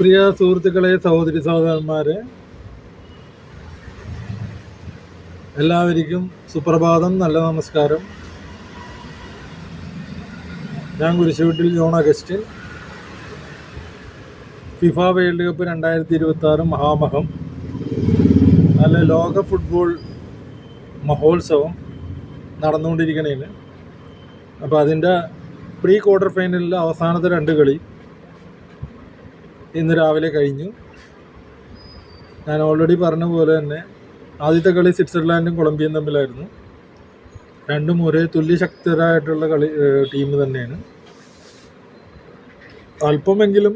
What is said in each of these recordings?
പ്രിയ സുഹൃത്തുക്കളെ, സഹോദരി സഹോദരന്മാരെ, എല്ലാവർക്കും സുപ്രഭാതം, നല്ല നമസ്കാരം. ഞാൻ കുരിശുവീട്ടിൽ John Augustine. FIFA World Cup 2026 മഹാമഹം, നല്ല ലോക ഫുട്ബോൾ മഹോത്സവം നടന്നുകൊണ്ടിരിക്കണേന്. അപ്പോൾ അതിൻ്റെ പ്രീ ക്വാർട്ടർ ഫൈനലിൽ അവസാനത്തെ 2 കളി ഇന്ന് രാവിലെ കഴിഞ്ഞു. ഞാൻ ഓൾറെഡി പറഞ്ഞ പോലെ തന്നെ ആദ്യത്തെ കളി സ്വിറ്റ്സർലാൻഡും കൊളംബിയയും തമ്മിലായിരുന്നു. രണ്ടും ഒരേ തുല്യശക്തരായിട്ടുള്ള ടീം തന്നെയാണ്. അല്പമെങ്കിലും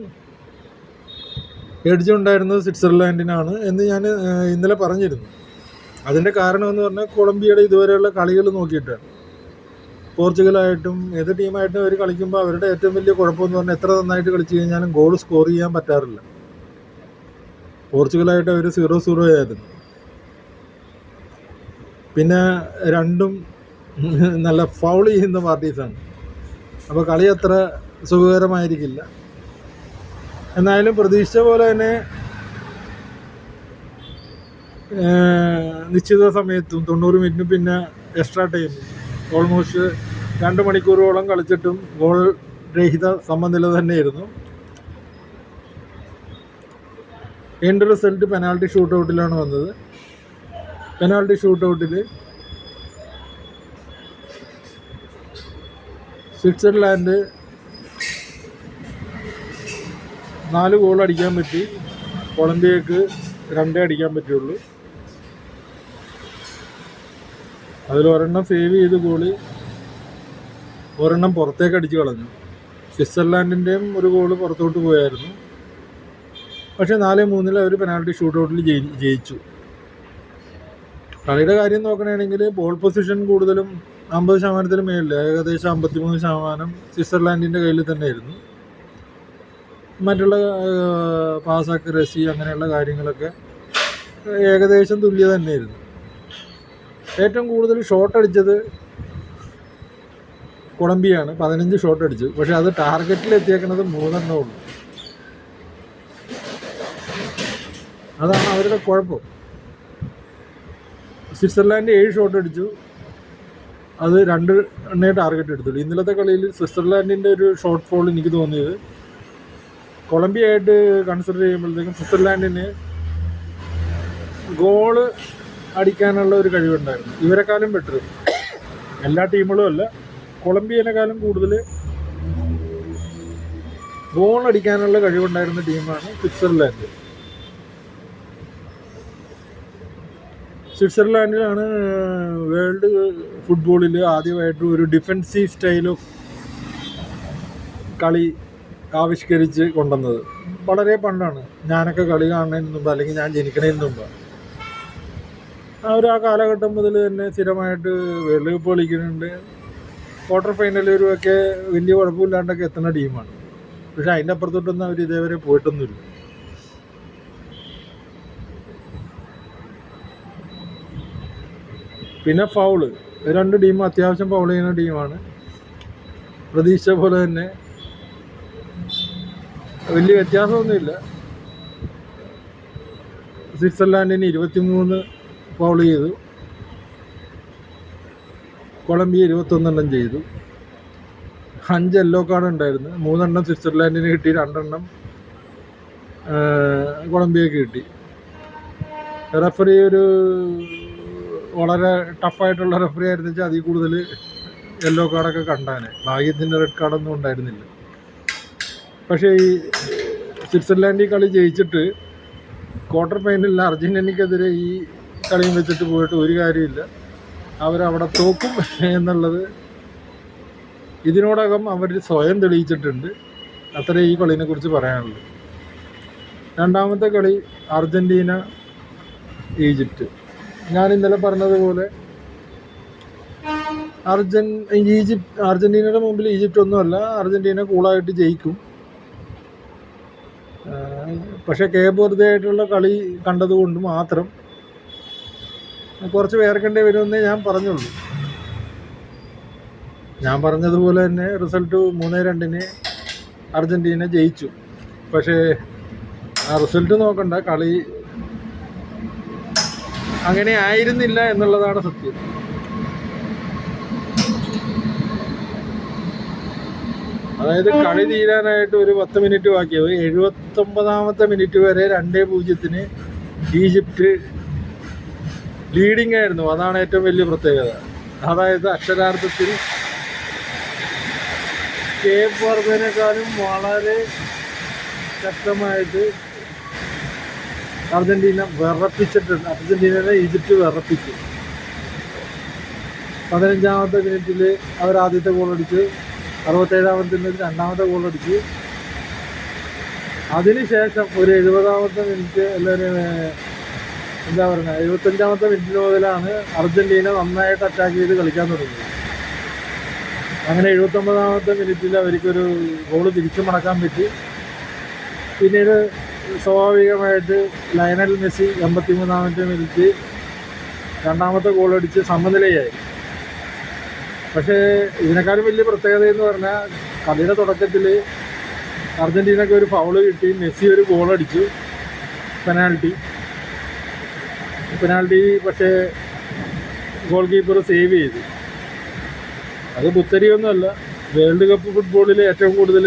എഡ്ജുണ്ടായിരുന്നത് സ്വിറ്റ്സർലാൻഡിനാണ് എന്ന് ഞാൻ ഇന്നലെ പറഞ്ഞിരുന്നു. അതിൻ്റെ കാരണമെന്ന് പറഞ്ഞാൽ കൊളംബിയയുടെ ഇതുവരെയുള്ള കളികൾ നോക്കിയിട്ടാണ്. പോർച്ചുഗലായിട്ടും ഏത് ടീമായിട്ടും അവർ കളിക്കുമ്പോൾ അവരുടെ ഏറ്റവും വലിയ കുഴപ്പമെന്ന് പറഞ്ഞാൽ എത്ര നന്നായിട്ട് കളിച്ചു കഴിഞ്ഞാലും ഗോൾ സ്കോർ ചെയ്യാൻ പറ്റാറില്ല. പോർച്ചുഗലായിട്ട് അവർ 0-0 ആയിരുന്നു. പിന്നെ രണ്ടും നല്ല ഫൗൾ ചെയ്യുന്ന പാർട്ടീസാണ്. അപ്പോൾ കളി അത്ര സുഖകരമായിരിക്കില്ല. എന്നാലും പ്രതീക്ഷിച്ച പോലെ തന്നെ നിശ്ചിത സമയത്തും 90 മിനിറ്റിന് പിന്നെ എക്സ്ട്രാ ടൈം ഓൾമോസ്റ്റ് 2 മണിക്കൂറോളം കളിച്ചിട്ടും ഗോൾ രഹിത സമനില തന്നെയായിരുന്നു. എൻഡ് റിസൾട്ട് പെനാൽറ്റി ഷൂട്ടൗട്ടിലാണ് വന്നത്. പെനാൽറ്റി ഷൂട്ടൗട്ടിൽ സ്വിറ്റ്സർലാൻഡ് 4 ഗോൾ അടിക്കാൻ പറ്റി. കൊളംബിയക്ക് 2 അടിക്കാൻ പറ്റുള്ളൂ. അതിലൊരെണ്ണം സേവ് ചെയ്ത് ഗോളി, ഒരെണ്ണം പുറത്തേക്ക് അടിച്ച് കളഞ്ഞു. സ്വിറ്റ്സർലാൻഡിൻ്റെയും ഒരു ഗോള് പുറത്തോട്ട് പോയായിരുന്നു. പക്ഷേ 4-3 അവർ പെനാൽറ്റി ഷൂട്ടൗട്ടിൽ ജയിച്ചു. കളിയുടെ കാര്യം നോക്കണമെങ്കിൽ ബോൾ പൊസിഷൻ കൂടുതലും 50% മേളിൽ, ഏകദേശം 53% സ്വിറ്റ്സർലാൻഡിൻ്റെ കയ്യിൽ തന്നെയായിരുന്നു. മറ്റുള്ള പാസ് അക്യുറസി അങ്ങനെയുള്ള കാര്യങ്ങളൊക്കെ ഏകദേശം തുല്യത തന്നെയായിരുന്നു. ഏറ്റവും കൂടുതൽ ഷോട്ട് അടിച്ചത് കൊളംബിയാണ്, 15 ഷോട്ട് അടിച്ചു. പക്ഷെ അത് ടാർഗറ്റിൽ എത്തിയേക്കുന്നത് 3 ഉള്ളൂ. അതാണ് അവരുടെ കുഴപ്പം. സ്വിറ്റ്സർലാൻഡ് 7 ഷോട്ട് അടിച്ചു, അത് 2 ടാർഗറ്റ് എടുത്തുള്ളൂ. ഇന്നലത്തെ കളിയിൽ സ്വിറ്റ്സർലാൻഡിൻ്റെ ഒരു ഷോട്ട് ഫോൾ എനിക്ക് തോന്നിയത് കൊളംബിയ ആയിട്ട് കൺസിഡർ ചെയ്യുമ്പോഴത്തേക്കും സ്വിറ്റ്സർലാൻഡിന് ഗോള് അടിക്കാനുള്ള ഒരു കഴിവുണ്ടായിരുന്നു. ഇവരെക്കാളും ബെറ്റർ, എല്ലാ ടീമുകളും അല്ല, കൊളംബിയനെക്കാളും കൂടുതൽ ഗോൾ അടിക്കാനുള്ള കഴിവുണ്ടായിരുന്ന ടീമാണ് സ്വിറ്റ്സർലാൻഡ്. സ്വിറ്റ്സർലാൻഡിലാണ് വേൾഡ് ഫുട്ബോളിൽ ആദ്യമായിട്ട് ഒരു ഡിഫെൻസീവ് സ്റ്റൈൽ ഓഫ് കളി ആവിഷ്കരിച്ച് കൊണ്ടുവന്നത്. വളരെ പണ്ടാണ്, ഞാനൊക്കെ കളി കാണുന്നതിന് മുമ്പ്, അല്ലെങ്കിൽ ഞാൻ ജനിക്കുന്നതിന് മുമ്പ്. അവർ ആ കാലഘട്ടം മുതൽ തന്നെ സ്ഥിരമായിട്ട് വേൾഡ് കപ്പ് കളിക്കുന്നുണ്ട്. ക്വാർട്ടർ ഫൈനലുകളൊക്കെ വലിയ കുഴപ്പമില്ലാണ്ടൊക്കെ എത്തുന്ന ടീമാണ്. പക്ഷെ അതിൻ്റെ അപ്പുറത്തോട്ടൊന്നും അവർ ഇതേവരെ പോയിട്ടൊന്നുമില്ല. പിന്നെ ഫൗള്, 2 ടീമും അത്യാവശ്യം ഫൗൾ ചെയ്യുന്ന ടീമാണ്. പ്രതീക്ഷിച്ച പോലെ തന്നെ വലിയ വ്യത്യാസമൊന്നുമില്ല. സ്വിറ്റ്സർലാൻഡിന് 23 ഫൗൾ ചെയ്തു, കൊളംബിയ 21 ചെയ്തു. 5 യെല്ലോ കാർഡ് ഉണ്ടായിരുന്നു. 3 സ്വിറ്റ്സർലാൻഡിന് കിട്ടി, 2 കൊളംബിയക്ക് കിട്ടി. റെഫറി ഒരു വളരെ ടഫായിട്ടുള്ള റെഫറി ആയിരുന്നു വെച്ചാൽ അതിൽ കൂടുതൽ യെല്ലോ കാർഡൊക്കെ കണ്ടാനെ. ഭാഗ്യത്തിൻ്റെ റെഡ് കാർഡൊന്നും ഉണ്ടായിരുന്നില്ല. പക്ഷേ ഈ സ്വിറ്റ്സർലാൻഡിൽ കളി ജയിച്ചിട്ട് ക്വാർട്ടർ ഫൈനലിൽ അർജൻറ്റീനയ്ക്കെതിരെ ഈ കളിയും വെച്ചിട്ട് പോയിട്ട് ഒരു കാര്യമില്ല. അവരവിടെ തോക്കും എന്നുള്ളത് ഇതിനോടകം അവർ സ്വയം തെളിയിച്ചിട്ടുണ്ട്. അത്രേ ഈ കളിനെക്കുറിച്ച് പറയാനുള്ളൂ. രണ്ടാമത്തെ കളി അർജൻറ്റീന ഈജിപ്റ്റ്. ഞാൻ ഇന്നലെ പറഞ്ഞതുപോലെ അർജൻറ്റീനയുടെ മുമ്പിൽ ഈജിപ്റ്റ് ഒന്നുമല്ല. അർജൻറ്റീന കൂളായിട്ട് ജയിക്കും. പക്ഷേ കേപ്പ് വെർദെ ആയിട്ടുള്ള കളി കണ്ടതുകൊണ്ട് മാത്രം കുറച്ച് വേർക്കേണ്ടി വരുമെന്നേ ഞാൻ പറഞ്ഞുള്ളൂ. ഞാൻ പറഞ്ഞതുപോലെ തന്നെ റിസൾട്ട് 3-2 അർജൻറ്റീന ജയിച്ചു. പക്ഷേ ആ റിസൾട്ട് നോക്കണ്ട, കളി അങ്ങനെ ആയിരുന്നില്ല എന്നുള്ളതാണ് സത്യം. അതായത് കളി തീരാനായിട്ട് ഒരു 10 മിനിറ്റ് ബാക്കിയാവും. 79ാമത്തെ മിനിറ്റ് വരെ 2-0 ഈജിപ്റ്റ് ലീഡിംഗ് ആയിരുന്നു. അതാണ് ഏറ്റവും വലിയ പ്രത്യേകത. അതായത് അക്ഷരാർത്ഥത്തിൽ കേപ്പ് വർദ്ധനേക്കാളും വളരെ ശക്തമായിട്ട് അർജന്റീന വിറപ്പിച്ചിട്ടുണ്ട്. അർജന്റീനയെ ഈജിപ്റ്റ് വിറപ്പിച്ചു. 15ാമത്തെ മിനിറ്റിൽ അവർ ആദ്യത്തെ ഗോളടിച്ച്, 67ാമത്തെ മിനിറ്റിൽ രണ്ടാമത്തെ ഗോളടിച്ച്. അതിനുശേഷം ഒരു 70ാമത്തെ മിനിറ്റ് അല്ലെങ്കിൽ എന്താ പറയുക 75ാമത്തെ മിനിറ്റ് മുതലാണ് അർജന്റീന നന്നായിട്ട് അറ്റാക്ക് ചെയ്ത് കളിക്കാൻ തുടങ്ങിയത്. അങ്ങനെ 79ാമത്തെ മിനിറ്റിൽ അവർക്കൊരു ഗോള് തിരിച്ചു മടക്കാൻ പറ്റി. പിന്നീട് സ്വാഭാവികമായിട്ട് ലയണൽ മെസ്സി 83ാമത്തെ മിനിറ്റ് രണ്ടാമത്തെ ഗോളടിച്ച് സമനിലയായി. പക്ഷേ ഇതിനേക്കാളും വലിയ പ്രത്യേകത എന്ന് പറഞ്ഞാൽ കളിയുടെ തുടക്കത്തിൽ അർജന്റീനയ്ക്ക് ഒരു ഫൗള് കിട്ടി, മെസ്സി ഒരു ഗോളടിച്ചു, പെനാൽറ്റി. പക്ഷേ ഗോൾ കീപ്പർ സേവ് ചെയ്തു. അത് പുത്തരിയൊന്നുമല്ല. വേൾഡ് കപ്പ് ഫുട്ബോളിൽ ഏറ്റവും കൂടുതൽ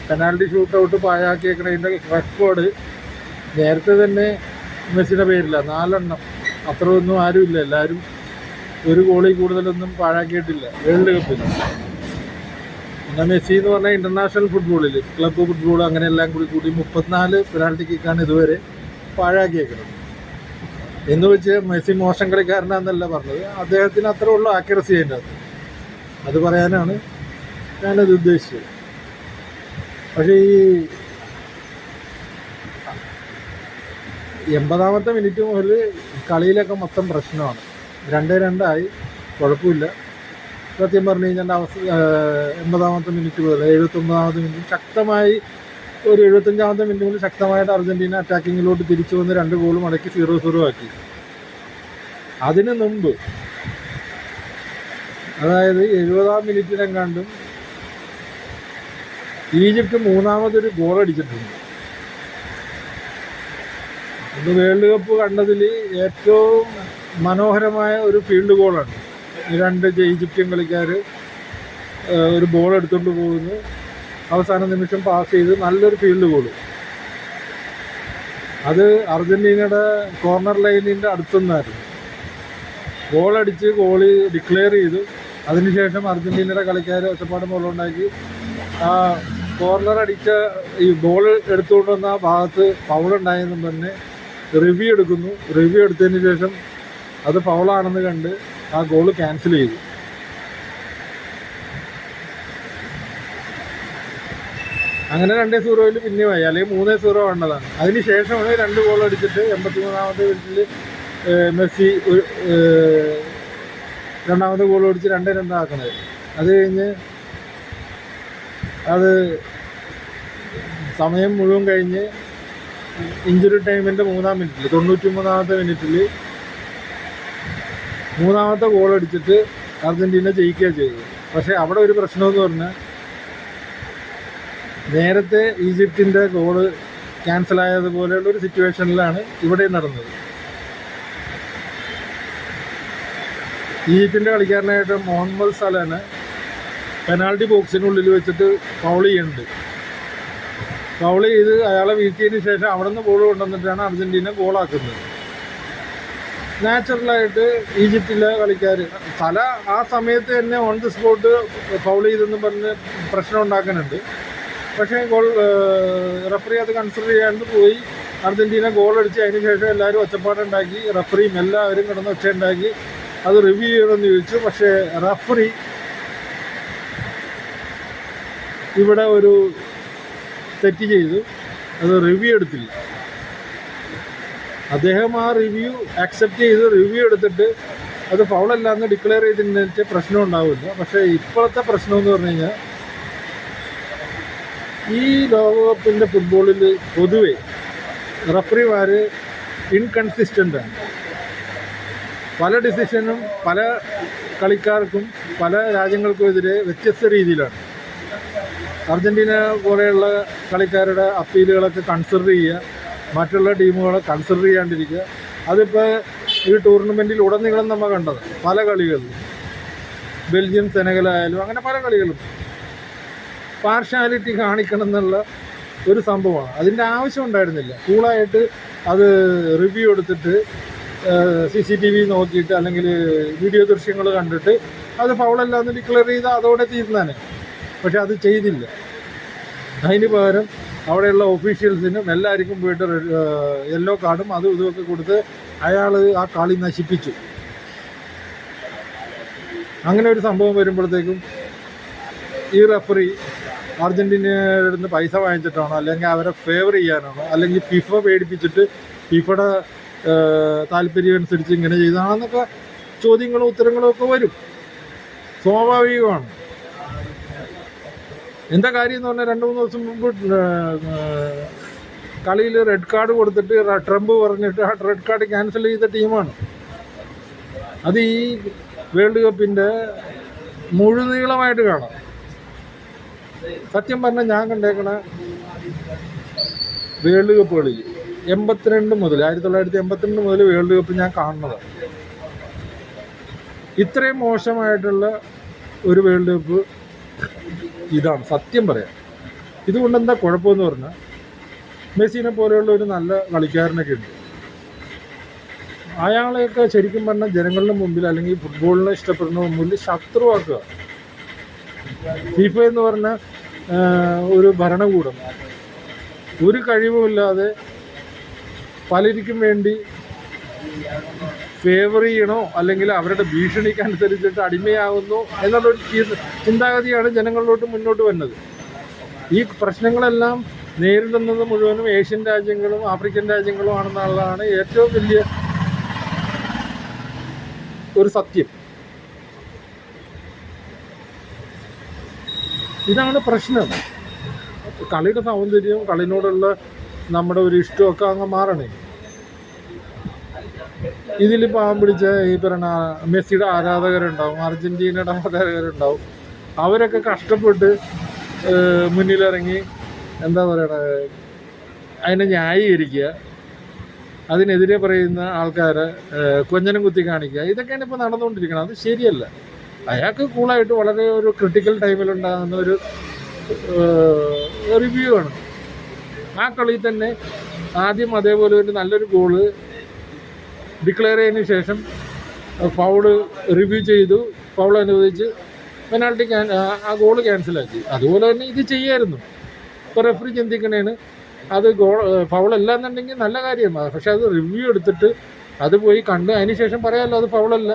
പെനാൽറ്റി ഷൂട്ട് ഔട്ട് പാഴാക്കിയേക്കണതിൻ്റെ റെക്കോർഡ് നേരത്തെ തന്നെ മെസ്സിയുടെ പേരില്ല, 4 എണ്ണം. അത്രയൊന്നും ആരുമില്ല, എല്ലാവരും ഒരു ഗോളിൽ കൂടുതലൊന്നും പാഴാക്കിയിട്ടില്ല വേൾഡ് കപ്പിൽ. പിന്നെ മെസ്സി എന്ന് പറഞ്ഞാൽ ഇൻ്റർനാഷണൽ ഫുട്ബോളിൽ ക്ലബ്ബ് ഫുട്ബോൾ അങ്ങനെ എല്ലാം കൂടി 34 പെനാൽറ്റി കിക്കാണ് ഇതുവരെ പാഴാക്കിയേക്കുന്നത്. എന്ന് വെച്ച് മെസ്സി മോശം കളിക്കാരനാണെന്നല്ല പറഞ്ഞത്, അദ്ദേഹത്തിന് അത്ര ഉള്ള ആക്യുറസി അതിൻ്റെ അത് പറയാനാണ് ഞാനത് ഉദ്ദേശിച്ചത്. പക്ഷേ ഈ 80ാമത്തെ മിനിറ്റ് മുതൽ കളിയിലൊക്കെ മൊത്തം പ്രശ്നമാണ്. 2-2 കുഴപ്പമില്ല. സത്യം പറഞ്ഞു കഴിഞ്ഞാൽ 80ാമത്തെ മിനിറ്റ് മുതൽ 79ാമത്തെ മിനിറ്റ് ശക്തമായി, ഒരു 75ാമത്തെ മിനിറ്റ് മുതൽ ശക്തമായിട്ട് അർജന്റീന അറ്റാക്കിങ്ങിലോട്ട് തിരിച്ചു വന്ന് 2 ഗോൾ മടക്കി 0-0 ആക്കി. അതിന് മുമ്പ് അതായത് 70ാം മിനിറ്റിനെങ്ങാണ്ടും ഈജിപ്റ്റ് 3ാമതൊരു ഗോൾ അടിച്ചിട്ടുണ്ട്. ഇത് വേൾഡ് കപ്പ് കണ്ടതിൽ ഏറ്റവും മനോഹരമായ ഒരു ഫീൽഡ് ഗോളാണ്. 2 ഈജിപ്ഷ്യൻ കളിക്കാർ ഒരു ബോൾ എടുത്തുകൊണ്ട് പോകുന്നു, അവസാന നിമിഷം പാസ് ചെയ്ത് നല്ലൊരു ഫീൽഡ് ഗോൾ. അത് അർജന്റീനയുടെ കോർണർ ലൈനിൻ്റെ അടുത്തുനിന്നായിരുന്നു. ഗോളടിച്ച് ഗോളി ഡിക്ലെയർ ചെയ്തു. അതിനുശേഷം അർജന്റീനയുടെ കളിക്കാർ ഒച്ചപ്പാടും ബോളുണ്ടാക്കി. ആ കോർണർ അടിച്ച ഈ ബോൾ എടുത്തുകൊണ്ട് വന്ന ആ ഭാഗത്ത് ഫൗളുണ്ടായെന്നും പറഞ്ഞ് റിവ്യൂ എടുക്കുന്നു. റിവ്യൂ എടുത്തതിന് ശേഷം അത് ഫൗളാണെന്ന് കണ്ട് ആ ഗോൾ ക്യാൻസൽ ചെയ്തു. അങ്ങനെ 2-0 പിന്നെയുമായി, അല്ലെങ്കിൽ 3-0 വേണ്ടതാണ്. അതിന് ശേഷമാണ് 2 ഗോൾ അടിച്ചിട്ട് 83ാമത്തെ മിനിറ്റിൽ മെസ്സി രണ്ടാമത്തെ ഗോൾ അടിച്ച് 2-2 ആക്കണത്. അത് കഴിഞ്ഞ് അത് സമയം മുഴുവൻ കഴിഞ്ഞ് ഇഞ്ചുറി ടൈമിൻ്റെ 3ാം മിനിറ്റിൽ 93ാമത്തെ മിനിറ്റിൽ 3ാമത്തെ ഗോൾ അടിച്ചിട്ട് അർജന്റീന ജയിക്കുക ചെയ്തു. പക്ഷേ അവിടെ ഒരു പ്രശ്നമെന്ന് പറഞ്ഞാൽ നേരത്തെ ഈജിപ്തിൻ്റെ ഗോള് ക്യാൻസലായതുപോലെയുള്ളൊരു സിറ്റുവേഷനിലാണ് ഇവിടെ നടന്നത്. ഈജിപ്തിൻ്റെ കളിക്കാരനായിട്ട് മുഹമ്മദ് സലാന് പെനാൾട്ടി ബോക്സിനുള്ളിൽ വെച്ചിട്ട് ഫൗൾ ചെയ്യുന്നുണ്ട്. ഫൗൾ ചെയ്ത് അയാളെ വീഴ്ത്തിയതിന് ശേഷം അവിടെ നിന്ന് ബോൾ കൊണ്ടുവന്നിട്ടാണ് അർജന്റീന ഗോളാക്കുന്നത്. നാച്ചുറലായിട്ട് ഈജിപ്തിലെ കളിക്കാർ ആ സമയത്ത് തന്നെ ഓൺ ദി സ്പോട്ട് ഫൗൾ ചെയ്തെന്ന് പറഞ്ഞ് പ്രശ്നം ഉണ്ടാക്കുന്നുണ്ട്. പക്ഷേ റഫറി അത് കൺസിഡർ ചെയ്യാണ്ട് പോയി അർജന്റീന ഗോൾ അടിച്ച് അതിന് ശേഷം എല്ലാവരും ഒച്ചപ്പാടുണ്ടാക്കി. റഫറിയും എല്ലാവരും കിടന്ന് ഒച്ചയുണ്ടാക്കി. അത് റിവ്യൂ ചെയ്യണമെന്ന് ചോദിച്ചു. പക്ഷേ റഫറി ഇവിടെ ഒരു തെറ്റ് ചെയ്തു, അത് റിവ്യൂ എടുത്തില്ല. അദ്ദേഹം ആ റിവ്യൂ അക്സെപ്റ്റ് ചെയ്ത് റിവ്യൂ എടുത്തിട്ട് അത് ഫൗളല്ല എന്ന് ഡിക്ലെയർ ചെയ്തിട്ടുണ്ടെന്ന് പ്രശ്നം ഉണ്ടാവില്ല. പക്ഷേ ഇപ്പോഴത്തെ പ്രശ്നം എന്ന് പറഞ്ഞു കഴിഞ്ഞാൽ ഈ ലോകകപ്പിൻ്റെ ഫുട്ബോളിൽ പൊതുവെ റഫറിമാർ ഇൻകൺസിസ്റ്റൻ്റാണ്. പല ഡിസിഷനും പല കളിക്കാർക്കും പല രാജ്യങ്ങൾക്കും എതിരെ വ്യത്യസ്ത രീതിയിലാണ്. അർജന്റീന പോലെയുള്ള കളിക്കാരുടെ അപ്പീലുകളൊക്കെ കൺസിഡർ ചെയ്യുക, മറ്റുള്ള ടീമുകളെ കൺസിഡർ ചെയ്യാണ്ടിരിക്കുക. അതിപ്പോൾ ഈ ടൂർണമെൻറ്റിൽ ഉടനീളം നമ്മൾ കണ്ടത് പല കളികളിലും, ബെൽജിയം സെനഗലായാലും അങ്ങനെ പല കളികളും പാർഷ്യാലിറ്റി കാണിക്കണം എന്നുള്ള ഒരു സംഭവമാണ്. അതിൻ്റെ ആവശ്യം ഉണ്ടായിരുന്നില്ല. കൂളായിട്ട് അത് റിവ്യൂ എടുത്തിട്ട് CCTV നോക്കിയിട്ട് അല്ലെങ്കിൽ വീഡിയോ ദൃശ്യങ്ങൾ കണ്ടിട്ട് അത് ഫൗളല്ല എന്ന് ഡിക്ലെയർ ചെയ്ത് അതോടെ തീർന്നാനെ. പക്ഷെ അത് ചെയ്തില്ല. അതിന് പകരം അവിടെയുള്ള ഒഫീഷ്യൽസിനും എല്ലാവർക്കും പോയിട്ട് യെല്ലോ കാർഡും അതും ഇതുമൊക്കെ കൊടുത്ത് അയാൾ ആ കളി നശിപ്പിച്ചു. അങ്ങനെ ഒരു സംഭവം വരുമ്പോഴത്തേക്കും ഈ റഫറി അർജൻറ്റീനയുടെ അടുത്ത് പൈസ വാങ്ങിച്ചിട്ടാണോ, അല്ലെങ്കിൽ അവരെ ഫേവർ ചെയ്യാനാണോ, അല്ലെങ്കിൽ ഫിഫ പേടിപ്പിച്ചിട്ട് ഫിഫയുടെ താല്പര്യം അനുസരിച്ച് ഇങ്ങനെ ചെയ്തതാണെന്നൊക്കെ ചോദ്യങ്ങളും ഉത്തരങ്ങളും ഒക്കെ വരും. സ്വാഭാവികമാണ്. എന്താ കാര്യം എന്ന് പറഞ്ഞാൽ 2-3 ദിവസം മുമ്പ് കളിയിൽ റെഡ് കാർഡ് കൊടുത്തിട്ട് ട്രംപ് പറഞ്ഞിട്ട് ആ റെഡ് കാർഡ് ക്യാൻസൽ ചെയ്ത ടീമാണ്. അത് ഈ വേൾഡ് കപ്പിൻ്റെ മുഴുനീളമായിട്ട് കാണാം. സത്യം പറഞ്ഞാൽ ഞാൻ കണ്ടേക്കണ വേൾഡ് കപ്പുകളിൽ 1982 മുതൽ വേൾഡ് കപ്പ് ഞാൻ കാണുന്നത്. ഇത്രയും മോശമായിട്ടുള്ള ഒരു വേൾഡ് കപ്പ് ഇതാണ് സത്യം പറയാം. ഇതുകൊണ്ട് എന്താ കുഴപ്പമെന്ന് പറഞ്ഞാൽ മെസ്സിനെ പോലെയുള്ള ഒരു നല്ല കളിക്കാരനൊക്കെ ഉണ്ട്. അയാളെയൊക്കെ ശരിക്കും പറഞ്ഞാൽ ജനങ്ങളുടെ മുമ്പിൽ അല്ലെങ്കിൽ ഫുട്ബോളിനെ ഇഷ്ടപ്പെടുന്ന മുമ്പിൽ ശത്രുവാക്കുക. ഫിഫ എന്ന് പറഞ്ഞ ഒരു ഭരണകൂടം ഒരു കഴിവുമില്ലാതെ പലർക്കും വേണ്ടി ഫേവർ ചെയ്യണോ അല്ലെങ്കിൽ അവരുടെ ഭീഷണിക്കനുസരിച്ചിട്ട് അടിമയാകുന്നു എന്നുള്ളൊരു ചിന്താഗതിയാണ് ജനങ്ങളിലോട്ട് മുന്നോട്ട് വരുന്നത്. ഈ പ്രശ്നങ്ങളെല്ലാം നേരിടുന്നത് മുഴുവനും ഏഷ്യൻ രാജ്യങ്ങളും ആഫ്രിക്കൻ രാജ്യങ്ങളും ആണെന്നുള്ളതാണ് ഏറ്റവും വലിയ ഒരു സത്യം. ഇതാണ് പ്രശ്നം. കളിയുടെ സൗന്ദര്യവും കളിനോടുള്ള നമ്മുടെ ഒരു ഇഷ്ടമൊക്കെ അങ്ങ് മാറണേ. ഇതിലിപ്പോൾ പിടിച്ച ഈ പറയുന്ന മെസ്സിയുടെ ആരാധകരുണ്ടാവും, അർജൻറ്റീനയുടെ ആരാധകരുണ്ടാവും. അവരൊക്കെ കഷ്ടപ്പെട്ട് മുന്നിലിറങ്ങി എന്താ പറയണ അതിനെ ന്യായീകരിക്കുക, അതിനെതിരെ പറയുന്ന ആൾക്കാരെ കൊഞ്ഞനം കുത്തി കാണിക്കുക. ഇതൊക്കെയാണ് ഇപ്പോൾ നടന്നുകൊണ്ടിരിക്കുന്നത്. അത് ശരിയല്ല. അയാൾക്ക് കൂളായിട്ട് വളരെ ഒരു ക്രിട്ടിക്കൽ ടൈമിലുണ്ടാകുന്ന ഒരു റിവ്യൂ ആണ്. ആ കളിയിൽ തന്നെ ആദ്യം അതേപോലെ ഒരു നല്ലൊരു ഗോള് ഡിക്ലെയർ ചെയ്തതിന് ശേഷം ഫൗള് റിവ്യൂ ചെയ്തു, ഫൗൾ അനുവദിച്ച് പെനാൾട്ടി ആ ഗോള് ക്യാൻസലാക്കി. അതുപോലെ തന്നെ ഇത് ചെയ്യായിരുന്നു. ഇപ്പോൾ റെഫറി ചിന്തിക്കണേന് അത് ഫൗളല്ല എന്നുണ്ടെങ്കിൽ നല്ല കാര്യമാണ്. പക്ഷെ അത് റിവ്യൂ എടുത്തിട്ട് അത് പോയി കണ്ട് അതിന് ശേഷം പറയാമല്ലോ അത് ഫൗളല്ല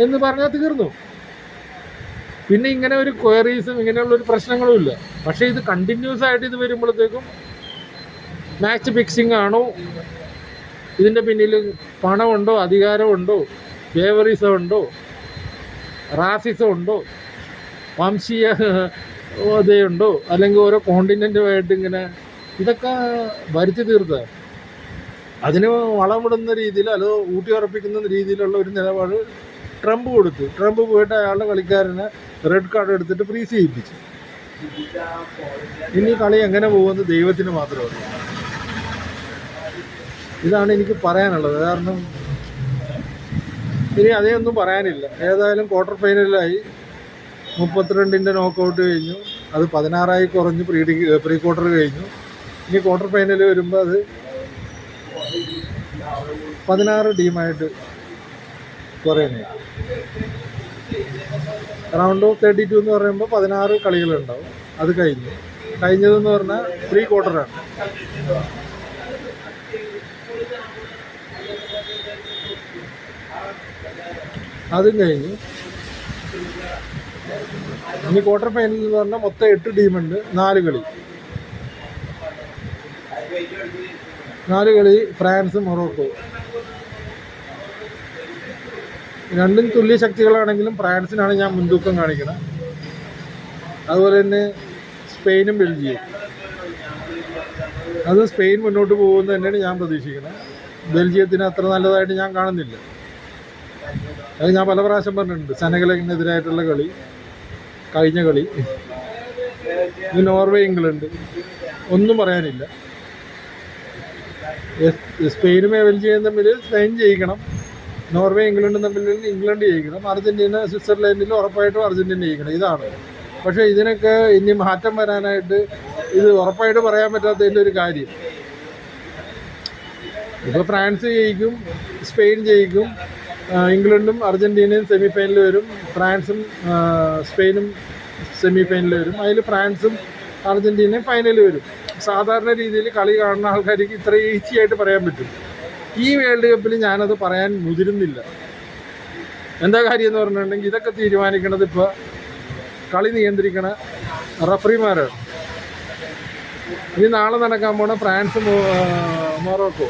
എന്ന് പറഞ്ഞാൽ തീർന്നു. പിന്നെ ഇങ്ങനെ ഒരു ക്വയറീസും ഇങ്ങനെയുള്ളൊരു പ്രശ്നങ്ങളും ഇല്ല. പക്ഷേ ഇത് കണ്ടിന്യൂസ് ആയിട്ട് ഇത് വരുമ്പോഴത്തേക്കും മാച്ച് ഫിക്സിംഗ് ആണോ, ഇതിൻ്റെ പിന്നിൽ പണമുണ്ടോ, അധികാരമുണ്ടോ, ഫേവറിസം ഉണ്ടോ, റാസിസം ഉണ്ടോ, വംശീയതയുണ്ടോ, അല്ലെങ്കിൽ ഓരോ കോണ്ടിനെൻറ്റുമായിട്ട് ഇങ്ങനെ ഇതൊക്കെ വരുത്തി തീർത്ത അതിന് വളമിടുന്ന രീതിയിൽ അതോ ഊട്ടിയുറപ്പിക്കുന്ന രീതിയിലുള്ള ഒരു നിലപാട് ട്രംപ് കൊടുത്തു. ട്രംപ് പോയിട്ട് അയാളുടെ കളിക്കാരനെ റെഡ് കാർഡ് എടുത്തിട്ട് ഫ്രീസ് ചെയ്യിപ്പിച്ചു. ഇനി കളി എങ്ങനെ പോകുമെന്ന് ദൈവത്തിന് മാത്രമേ. ഇതാണ് എനിക്ക് പറയാനുള്ളത്. കാരണം ഇനി അതേയൊന്നും പറയാനില്ല. ഏതായാലും ക്വാർട്ടർ ഫൈനലിലായി 32ൻ്റെ നോക്കൗട്ട് കഴിഞ്ഞു. അത് 16 കുറഞ്ഞ് പ്രീ ക്വാർട്ടർ കഴിഞ്ഞു. ഇനി ക്വാർട്ടർ ഫൈനൽ വരുമ്പോൾ അത് 16 ടീമായിട്ട് കുറയുന്നേ. റൗണ്ട് ഓഫ് 32 എന്ന് പറയുമ്പോൾ 16 കളികളുണ്ടാവും. അത് കഴിഞ്ഞതെന്ന് പറഞ്ഞാൽ പ്രീ ക്വാർട്ടറാണ്. അതും കഴിഞ്ഞു. ഇനി ക്വാർട്ടർ ഫൈനൽ എന്ന് പറഞ്ഞാൽ മൊത്തം 8 ടീമുണ്ട്. 4 കളി ഫ്രാൻസ്, മൊറോക്കോ. രണ്ടും തുല്യ ശക്തികളാണെങ്കിലും ഫ്രാൻസിനാണ് ഞാൻ മുൻതൂക്കം കാണിക്കുന്നത്. അതുപോലെ തന്നെ സ്പെയിനും ബെൽജിയം. അത് സ്പെയിൻ മുന്നോട്ട് പോകുമെന്ന് തന്നെയാണ് ഞാൻ പ്രതീക്ഷിക്കുന്നത്. ബെൽജിയത്തിന് അത്ര നല്ലതായിട്ട് ഞാൻ കാണുന്നില്ല. അത് ഞാൻ പല പ്രാവശ്യം പറഞ്ഞിട്ടുണ്ട്. സെനഗലിനെതിരായിട്ടുള്ള കളി, കഴിഞ്ഞ കളി, നോർവേ, ഇംഗ്ലണ്ട്, ഒന്നും പറയാനില്ല. സ്പെയിനും ബെൽജിയം തമ്മിൽ സ്പെയിൻ ജയിക്കണം, നോർവേ ഇംഗ്ലണ്ടും തമ്മിൽ ഇംഗ്ലണ്ട് ജയിക്കണം, അർജൻറ്റീന സ്വിറ്റ്സർലൻഡിൽ ഉറപ്പായിട്ടും അർജൻറ്റീന ജയിക്കണം. ഇതാണ്. പക്ഷേ ഇതിനൊക്കെ ഇനി മാറ്റം വരാനായിട്ട് ഇത് ഉറപ്പായിട്ട് പറയാൻ പറ്റാത്തതിൻ്റെ ഒരു കാര്യം, ഇപ്പോൾ ഫ്രാൻസ് ജയിക്കും, സ്പെയിൻ ജയിക്കും, ഇംഗ്ലണ്ടും അർജൻറ്റീനയും സെമി ഫൈനലിൽ വരും, ഫ്രാൻസും സ്പെയിനും സെമി ഫൈനലിൽ വരും, അതിൽ ഫ്രാൻസും അർജൻറ്റീനയും ഫൈനലിൽ വരും. സാധാരണ രീതിയിൽ കളി കാണുന്ന ആൾക്കാർക്ക് ഇത്ര ഈസി ആയിട്ട് പറയാൻ പറ്റും. ഈ വേൾഡ് കപ്പിൽ ഞാനത് പറയാൻ മുതിരുന്നില്ല. എന്താ കാര്യം എന്ന് പറഞ്ഞിട്ടുണ്ടെങ്കിൽ ഇതൊക്കെ തീരുമാനിക്കണത് ഇപ്പോൾ കളി നിയന്ത്രിക്കണ റഫറിമാരാണ്. ഇനി നാളെ നടക്കാൻ പോണ ഫ്രാൻസ് മൊറോക്കോ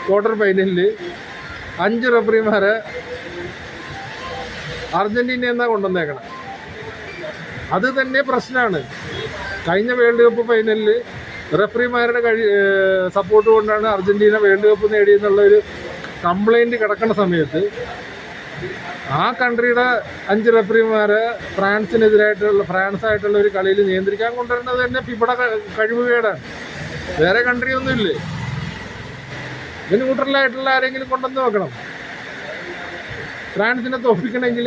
ക്വാർട്ടർ ഫൈനലിൽ 5 റഫറിമാരെ അർജൻറ്റീന എന്നാ കൊണ്ടുവന്നേക്കണം. അത് തന്നെ പ്രശ്നമാണ്. കഴിഞ്ഞ വേൾഡ് കപ്പ് ഫൈനലിൽ റഫറിമാരുടെ സപ്പോർട്ട് കൊണ്ടാണ് അർജൻറ്റീന വേൾഡ് കപ്പ് നേടിയെന്നുള്ളൊരു കംപ്ലൈൻറ്റ് കിടക്കുന്ന സമയത്ത് ആ കൺട്രിയുടെ 5 റഫറിമാരെ ഫ്രാൻസായിട്ടുള്ള ഒരു കളിയിൽ നിയന്ത്രിക്കാൻ കൊണ്ടുവരുന്നത് തന്നെ ഫിഫയുടെ കഴിവുകേടാണ്. വേറെ കൺട്രി ഒന്നുമില്ലേ. ഇത് ന്യൂട്രലായിട്ടുള്ള ആരെങ്കിലും കൊണ്ടുവന്ന് നോക്കണം. ഫ്രാൻസിനെ തോൽപ്പിക്കണമെങ്കിൽ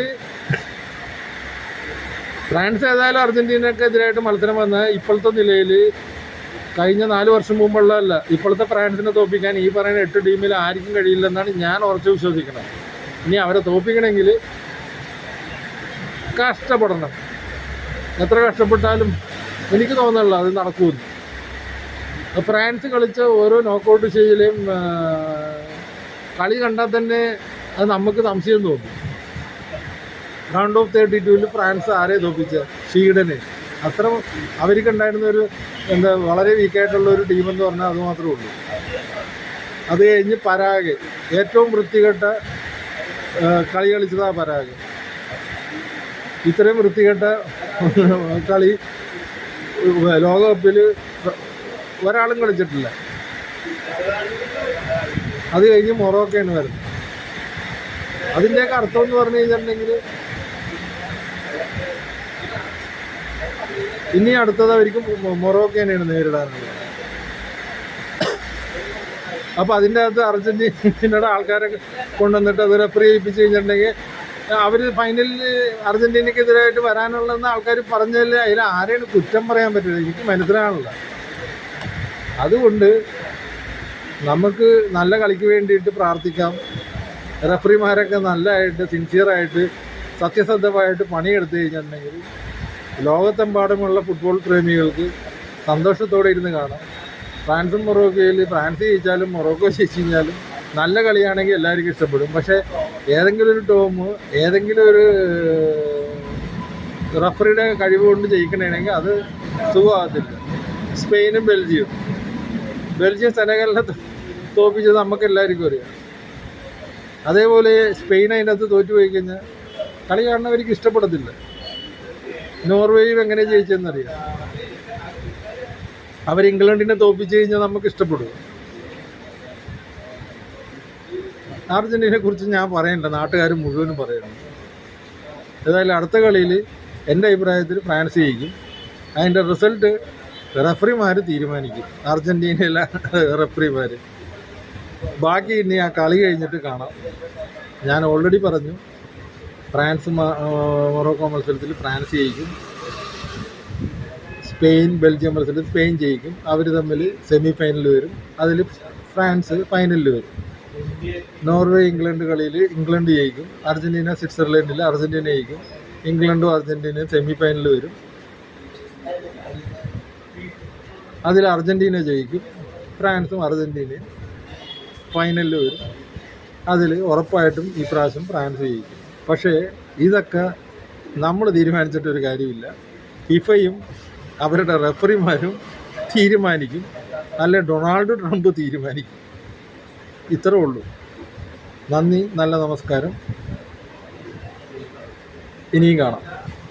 ഫ്രാൻസ് ഏതായാലും അർജൻറ്റീനക്കെതിരായിട്ട് മത്സരം വന്നാൽ ഇപ്പോഴത്തെ നിലയിൽ കഴിഞ്ഞ 4 വർഷം മുമ്പുള്ളതല്ല. ഇപ്പോഴത്തെ ഫ്രാൻസിനെ തോൽപ്പിക്കാൻ ഈ പറയുന്ന 8 ടീമിൽ ആർക്കും കഴിയില്ലെന്നാണ് ഞാൻ ഉറച്ചു വിശ്വസിക്കുന്നത്. ഇനി അവരെ തോൽപ്പിക്കണമെങ്കിൽ കഷ്ടപ്പെടണം. എത്ര കഷ്ടപ്പെട്ടാലും എനിക്ക് തോന്നുന്നില്ല അത് നടക്കുമെന്ന്. ഫ്രാൻസ് കളിച്ച ഓരോ നോക്കൗട്ട് സ്റ്റേജിലെയും കളി കണ്ടാൽ തന്നെ അത് നമുക്ക് സംശയം തോന്നും. റൗണ്ട് ഓഫ് 32 ഫ്രാൻസ് ആരെ തോൽപ്പിച്ച സ്വീഡന്. അത്ര അവർക്കുണ്ടായിരുന്ന ഒരു വളരെ വീക്കായിട്ടുള്ള ഒരു ടീമെന്ന് പറഞ്ഞാൽ അത് മാത്രമേ ഉള്ളൂ. അത് കഴിഞ്ഞ് പരാഗ് ഏറ്റവും വൃത്തികെട്ട കളി കളിച്ചതാണ് പരാഗ്. ഇത്രയും വൃത്തികെട്ട കളി ലോകകപ്പിൽ ഒരാളും കളിച്ചിട്ടില്ല. അത് കഴിഞ്ഞ് മൊറോക്കയാണ് വരുന്നത്. അതിൻ്റെയൊക്കെ അർത്ഥം എന്ന് പറഞ്ഞു കഴിഞ്ഞിട്ടുണ്ടെങ്കിൽ ഇനി അടുത്തത് അവർക്ക് മൊറോക്കനെയാണ് നേരിടാനുള്ളത്. അപ്പോൾ അതിൻ്റെ അകത്ത് അർജൻറ്റീനയുടെ ആൾക്കാരെ കൊണ്ടുവന്നിട്ട് അത് റെഫറി ചെയ്യിപ്പിച്ച് കഴിഞ്ഞിട്ടുണ്ടെങ്കിൽ അവർ ഫൈനലിൽ അർജൻറ്റീനയ്ക്കെതിരായിട്ട് വരാനുള്ളതെന്ന് ആൾക്കാർ പറഞ്ഞതിൽ അതിൽ ആരെയാണ് കുറ്റം പറയാൻ പറ്റില്ല. എനിക്ക് മനസ്സിലാണല്ലോ. അതുകൊണ്ട് നമുക്ക് നല്ല കളിക്ക് വേണ്ടിയിട്ട് പ്രാർത്ഥിക്കാം. റഫറിമാരൊക്കെ നല്ലതായിട്ട് സിൻസിയറായിട്ട് സത്യസന്ധമായിട്ട് പണിയെടുത്തു കഴിഞ്ഞിട്ടുണ്ടെങ്കിൽ ലോകത്തെമ്പാടുമുള്ള ഫുട്ബോൾ പ്രേമികൾക്ക് സന്തോഷത്തോടെ ഇരുന്ന് കാണാം. ഫ്രാൻസും മൊറോക്കോയിൽ ഫ്രാൻസ് ജയിച്ചാലും മൊറോക്കോ ജയിച്ചു കഴിഞ്ഞാലും നല്ല കളിയാണെങ്കിൽ എല്ലാവർക്കും ഇഷ്ടപ്പെടും. പക്ഷേ ഏതെങ്കിലും ഒരു ഏതെങ്കിലും ഒരു റഫറിയുടെ കഴിവ് കൊണ്ട് ജയിക്കണമെങ്കിൽ അത് സുഖമാകത്തില്ല. സ്പെയിനും ബെൽജിയം സെനഗലിനെ തോൽപ്പിച്ചത് നമുക്ക് എല്ലാവർക്കും അറിയാം. അതേപോലെ സ്പെയിൻ അതിനകത്ത് തോറ്റുപോയി കഴിഞ്ഞാൽ കളി കാണുന്നവർക്ക് ഇഷ്ടപ്പെടത്തില്ല. നോർവേയും എങ്ങനെ ജയിച്ചെന്നറിയാം. അവർ ഇംഗ്ലണ്ടിനെ തോൽപ്പിച്ച് കഴിഞ്ഞാൽ നമുക്ക് ഇഷ്ടപ്പെടും. അർജൻറ്റീനയെ കുറിച്ച് ഞാൻ പറയണ്ട, നാട്ടുകാർ മുഴുവനും പറയണം. ഏതായാലും അടുത്ത കളിയിൽ എൻ്റെ അഭിപ്രായത്തിൽ ഫ്രാൻസ് ജയിക്കും. അതിൻ്റെ റിസൾട്ട് റഫറിമാർ തീരുമാനിക്കും, അർജൻറ്റീനയിലെ റഫറിമാർ. ബാക്കി ഇനി ആ കളി കഴിഞ്ഞിട്ട് കാണാം. ഞാൻ ഓൾറെഡി പറഞ്ഞു, ഫ്രാൻസ് മൊറോക്കോ മത്സരത്തിൽ ഫ്രാൻസ് ജയിക്കും, സ്പെയിൻ ബെൽജിയം മത്സരത്തിൽ സ്പെയിൻ ജയിക്കും. അവർ തമ്മിൽ സെമി ഫൈനലിൽ വരും, അതിൽ ഫ്രാൻസ് ഫൈനലിൽ വരും. നോർവേ ഇംഗ്ലണ്ട് കളിയിൽ ഇംഗ്ലണ്ട് ജയിക്കും, അർജൻറ്റീന സ്വിറ്റ്സർലൻഡിൽ അർജൻറ്റീന ജയിക്കും, ഇംഗ്ലണ്ടും അർജൻറ്റീനയും സെമി ഫൈനലിൽ വരും, അതിൽ അർജൻറ്റീന ജയിക്കും, ഫ്രാൻസും അർജൻറ്റീനയും ഫൈനലിൽ വരും. അതിൽ ഉറപ്പായിട്ടും ഈ പ്രാവശ്യം ഫ്രാൻസ് ജയിക്കും. പക്ഷേ ഇതൊക്കെ നമ്മൾ തീരുമാനിച്ചിട്ടൊരു കാര്യമില്ല. ഫിഫയും അവരുടെ റഫറിമാരും തീരുമാനിക്കും, അല്ലെ ഡൊണാൾഡ് ട്രംപ് തീരുമാനിക്കും. ഇത്രേ ഉള്ളൂ. നന്ദി, നല്ല നമസ്കാരം. ഇനിയും കാണാം.